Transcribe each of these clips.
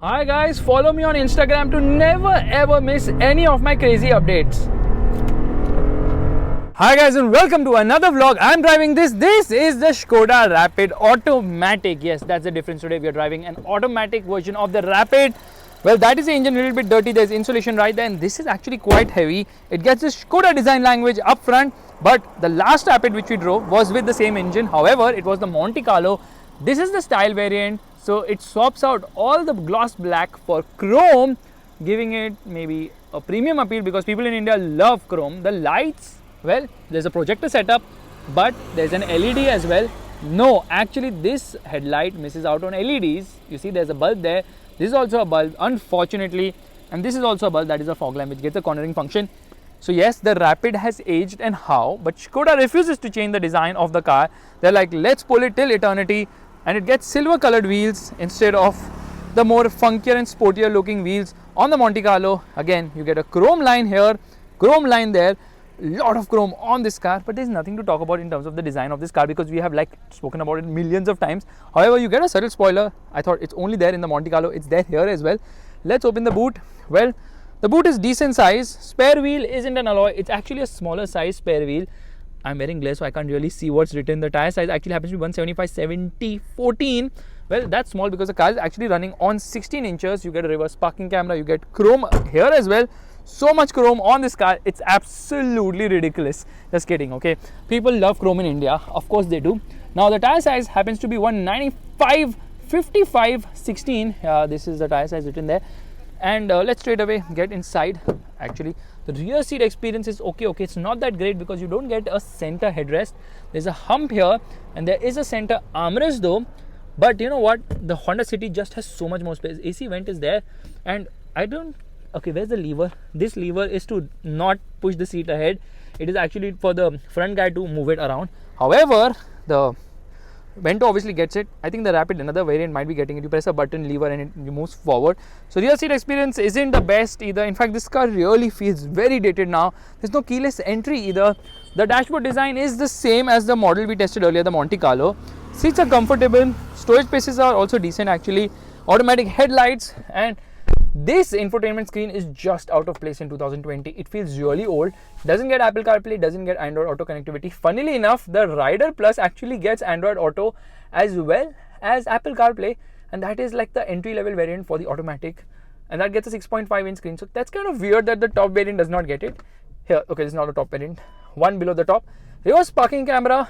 Hi guys, follow me on Instagram to never ever miss any of my crazy updates. Hi guys and welcome to another vlog. I'm driving this. This is the Skoda Rapid Automatic. Yes, that's the difference today. We are driving an automatic version of the Rapid. Well, that is the engine a little bit dirty. There's insulation right there and this is actually quite heavy. It gets the Skoda design language up front, but the last Rapid which we drove was with the same engine. However, it was the Monte Carlo. This is the style variant. So it swaps out all the gloss black for chrome, giving it maybe a premium appeal because people in India love chrome. The lights, well, there's a projector setup, but there's an LED as well. No, actually this headlight misses out on LEDs. You see there's a bulb there. This is also a bulb, unfortunately. And this is also a bulb, that is a fog lamp which gets a cornering function. So yes, the Rapid has aged and how, but Skoda refuses to change the design of the car. They're like, let's pull it till eternity. And it gets silver colored wheels instead of the more funkier and sportier looking wheels on the Monte Carlo. Again, you get a chrome line here, chrome line there, lot of chrome on this car, but there's nothing to talk about in terms of the design of this car because we have like spoken about it millions of times. However, you get a subtle spoiler. I thought it's only there in the Monte Carlo, it's there here as well. Let's open the boot. Well, the boot is decent size. Spare wheel isn't an alloy, it's actually a smaller size spare wheel. I'm wearing glass so I can't really see what's written. The tire size actually happens to be 175/70/14. Well, that's small because the car is actually running on 16 inches. You get a reverse parking camera, you get chrome here as well. So much chrome on this car, it's absolutely ridiculous. Just kidding, okay? People love chrome in India, of course they do. Now the tire size happens to be 195/55/16. This is the tire size written there. And let's straight away get inside. Actually, the rear seat experience is okay. It's not that great because you don't get a center headrest. There's a hump here and there is a center armrest though. But you know what? The Honda City just has so much more space. AC vent is there and okay, where's the lever? This lever is to not push the seat ahead. It is actually for the front guy to move it around. However, the Vento obviously gets it. I think the Rapid, another variant, might be getting it. You press a button, lever and it moves forward. So rear seat experience isn't the best either. In fact, this car really feels very dated now. There's no keyless entry either. The dashboard design is the same as the model we tested earlier, the Monte Carlo. Seats are comfortable. Storage spaces are also decent actually. Automatic headlights, and this infotainment screen is just out of place in 2020. It feels really old. Doesn't get Apple CarPlay, doesn't get Android Auto connectivity. Funnily enough, the Rider Plus actually gets Android Auto as well as Apple CarPlay, and that is like the entry level variant for the automatic, and that gets a 6.5 inch screen. So that's kind of weird that the top variant does not get it. Here, okay, this is not a top variant. One below the top. Reverse parking camera,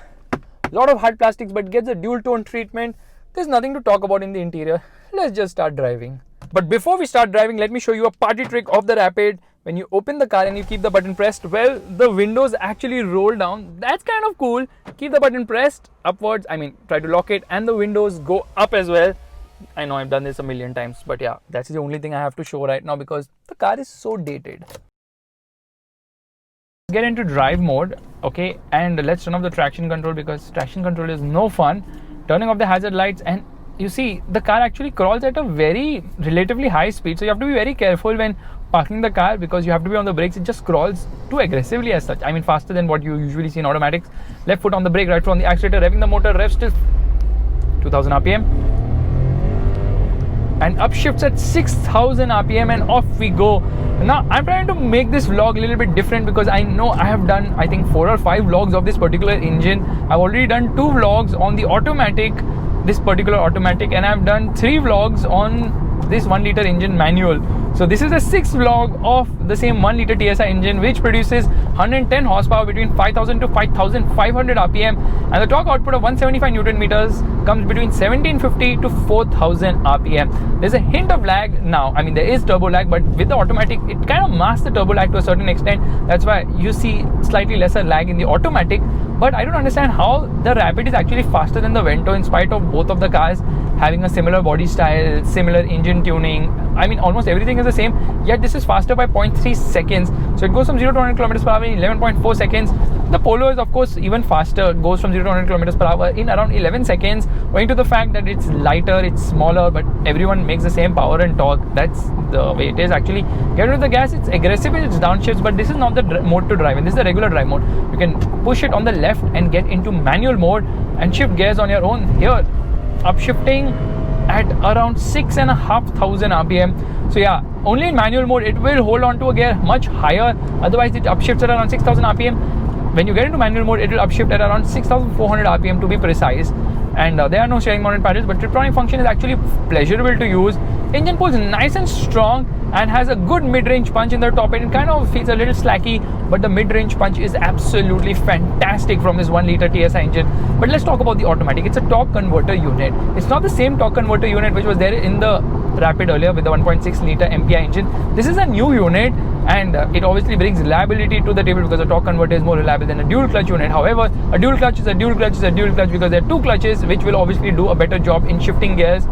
lot of hard plastics, but gets a dual tone treatment. There's nothing to talk about in the interior. Let's just start driving. But before we start driving, let me show you a party trick of the Rapid. When you open the car and you keep the button pressed, well, the windows actually roll down. That's kind of cool. Keep the button pressed upwards. I mean, try to lock it and the windows go up as well. I know I've done this a million times, but yeah, that's the only thing I have to show right now because the car is so dated. Get into drive mode, okay, and let's turn off the traction control because traction control is no fun. Turning off the hazard lights, and you see the car actually crawls at a very relatively high speed, so you have to be very careful when parking the car because you have to be on the brakes. It just crawls too aggressively as such. I mean, faster than what you usually see in automatics. Left foot on the brake, right foot on the accelerator, revving the motor, revs till 2000 rpm and upshifts at 6000 rpm and off we go. Now I'm trying to make this vlog a little bit different because I know I have done I think 4 or 5 vlogs of this particular engine. I've already done 2 vlogs on the automatic, this particular automatic, and I've done 3 vlogs on this 1 liter engine manual. So this is the 6th vlog of the same 1 liter TSI engine which produces 110 horsepower between 5000 to 5500 rpm, and the torque output of 175 newton meters comes between 1750 to 4000 rpm. There's a hint of lag now. I mean, there is turbo lag, but with the automatic it kind of masks the turbo lag to a certain extent. That's why you see slightly lesser lag in the automatic. But I don't understand how the Rapid is actually faster than the Vento in spite of both of the cars having a similar body style, similar engine tuning. I mean, almost everything is the same, yet this is faster by 0.3 seconds. So it goes from 0 to 100 km per hour in 11.4 seconds. The Polo is of course even faster, goes from 0 to 100 km per hour in around 11 seconds, owing to the fact that it's lighter, it's smaller, but everyone makes the same power and torque. That's the way it is actually. Get rid of the gas, it's aggressive, it's downshifts, but this is not the mode to drive in. This is the regular drive mode. You can push it on the left and get into manual mode and shift gears on your own. Here, upshifting at around 6,500 RPM. So yeah, only in manual mode it will hold on to a gear much higher, otherwise it upshifts at around 6,000 RPM. When you get into manual mode, it will upshift at around 6,400 RPM to be precise. And there are no steering mounted paddles, but Tiptronic function is actually pleasurable to use. Engine pulls nice and strong and has a good mid-range punch in the top end. It kind of feels a little slacky, but the mid-range punch is absolutely fantastic from this 1 litre TSI engine. But let's talk about the automatic. It's a torque converter unit. It's not the same torque converter unit which was there in the Rapid earlier with the 1.6 litre MPI engine. This is a new unit, and it obviously brings reliability to the table because the torque converter is more reliable than a dual clutch unit. However, a dual clutch is a dual clutch is a dual clutch because there are two clutches which will obviously do a better job in shifting gears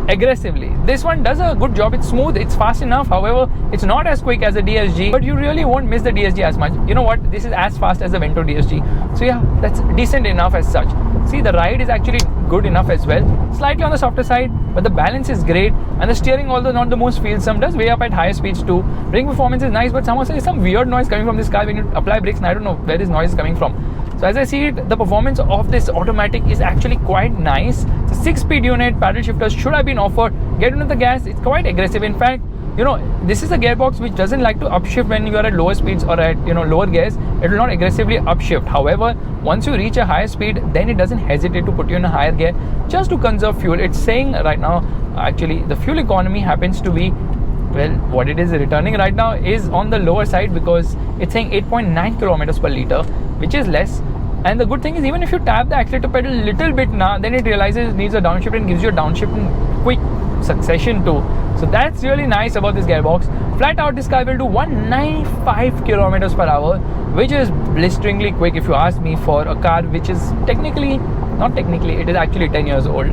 aggressively. This one does a good job. It's smooth, it's fast enough. However, it's not as quick as a DSG, but you really won't miss the DSG as much. You know what, this is as fast as the Vento DSG, so yeah, that's decent enough as such. See, the ride is actually good enough as well, slightly on the softer side, but the balance is great, and the steering, although not the most feelsome, does way up at higher speeds too. Brake performance is nice, but somehow there is some weird noise coming from this car when you apply brakes, and I don't know where this noise is coming from. So as I see it, the performance of this automatic is actually quite nice. It's a 6-speed unit, paddle shifters should have been offered. Get into the gas, it's quite aggressive. In fact, you know, this is a gearbox which doesn't like to upshift when you are at lower speeds or at, you know, lower gears. It will not aggressively upshift. However, once you reach a higher speed, then it doesn't hesitate to put you in a higher gear just to conserve fuel. It's saying right now, actually, the fuel economy happens to be, well, what it is returning right now is on the lower side, because it's saying 8.9 kilometers per liter, which is less. And the good thing is, even if you tap the accelerator pedal a little bit now, then it realizes it needs a downshift and gives you a downshift in quick succession too. So that's really nice about this gearbox. Flat out, this car will do 195 kilometers per hour, which is blisteringly quick if you ask me, for a car which is not technically, it is actually 10 years old.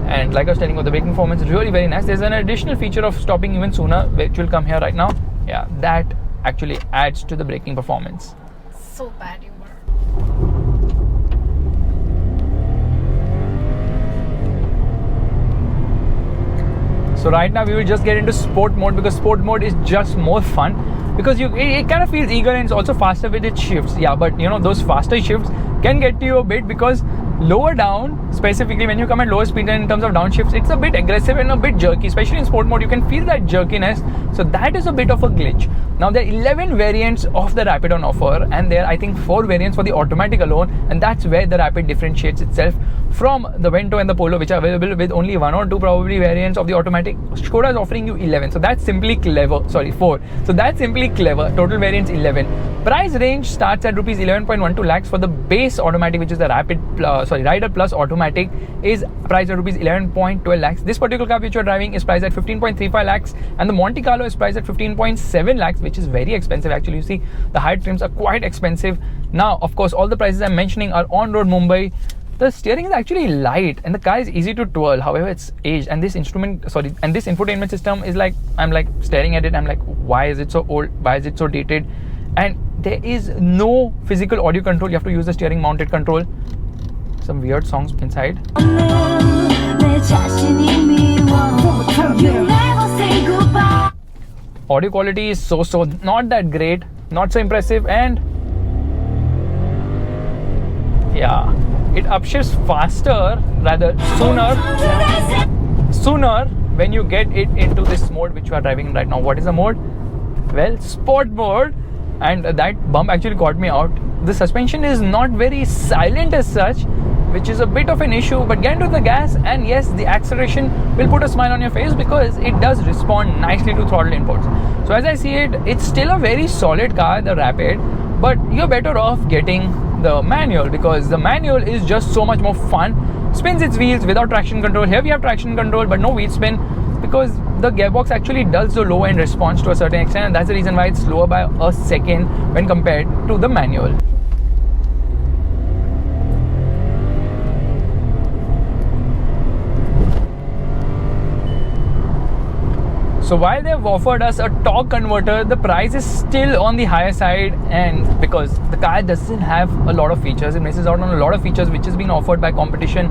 And like I was telling you, the braking performance is really very nice. There's an additional feature of stopping even sooner, which will come here right now. Yeah, that actually adds to the braking performance. So bad you were. So right now we will just get into sport mode, because sport mode is just more fun, because it kind of feels eager and it's also faster with its shifts. Yeah, but you know, those faster shifts can get to you a bit, because lower down, specifically when you come at lower speed and in terms of downshifts, it's a bit aggressive and a bit jerky. Especially in sport mode, you can feel that jerkiness. So that is a bit of a glitch. Now there are 11 variants of the Rapid on offer, and there are, I think, 4 variants for the automatic alone, and that's where the Rapid differentiates itself from the Vento and the Polo, which are available with only 1 or 2 probably variants of the automatic. Skoda is offering you 11, so that's simply clever. Sorry, 4. So that's simply clever. Total variants 11. Price range starts at rupees 11.12 lakhs for the base automatic, which is the Rider Plus automatic, is priced at rupees 11.12 lakhs. This particular car which you're driving is priced at 15.35 lakhs, and the Monte Carlo is priced at 15.7 lakhs, which is very expensive. Actually, you see, the high trims are quite expensive. Now, of course, all the prices I'm mentioning are on road Mumbai. The steering is actually light and the car is easy to twirl. However, it's aged, and this infotainment system is like, I'm like staring at it, I'm like, why is it so old? Why is it so dated? And there is no physical audio control. You have to use the steering mounted control. Some weird songs inside. Audio quality is so not that great, not so impressive, and yeah, it upshifts faster, rather sooner when you get it into this mode which you are driving right now. What is the mode? Well, sport mode. And that bump actually caught me out. The suspension is not very silent as such, which is a bit of an issue, but get into the gas and yes, the acceleration will put a smile on your face, because it does respond nicely to throttle inputs. So as I see it, it's still a very solid car, the Rapid, but you're better off getting the manual, because the manual is just so much more fun. Spins its wheels without traction control. Here we have traction control but no wheel spin, because the gearbox actually does the low end response to a certain extent, and that's the reason why it's slower by a second when compared to the manual. So while they've offered us a torque converter, the price is still on the higher side, and because the car doesn't have a lot of features, it misses out on a lot of features which is being offered by competition,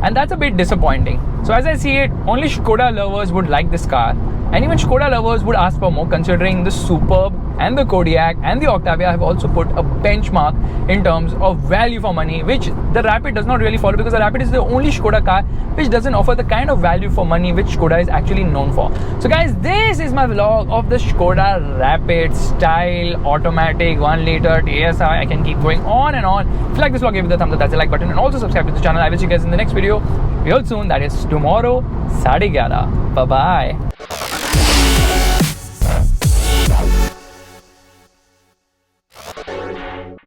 and that's a bit disappointing. So as I see it, only Skoda lovers would like this car, and even Skoda lovers would ask for more, considering the superb and the Kodiaq and the Octavia have also put a benchmark in terms of value for money, which the Rapid does not really follow, because the Rapid is the only Skoda car which doesn't offer the kind of value for money which Skoda is actually known for. So guys, this is my vlog of the Skoda Rapid style automatic 1 liter TSI. I can keep going on and on. If you like this vlog, give it a thumbs up, that's the like button, and also subscribe to the channel. I will see you guys in the next video real soon, that is tomorrow 11:30. Bye bye.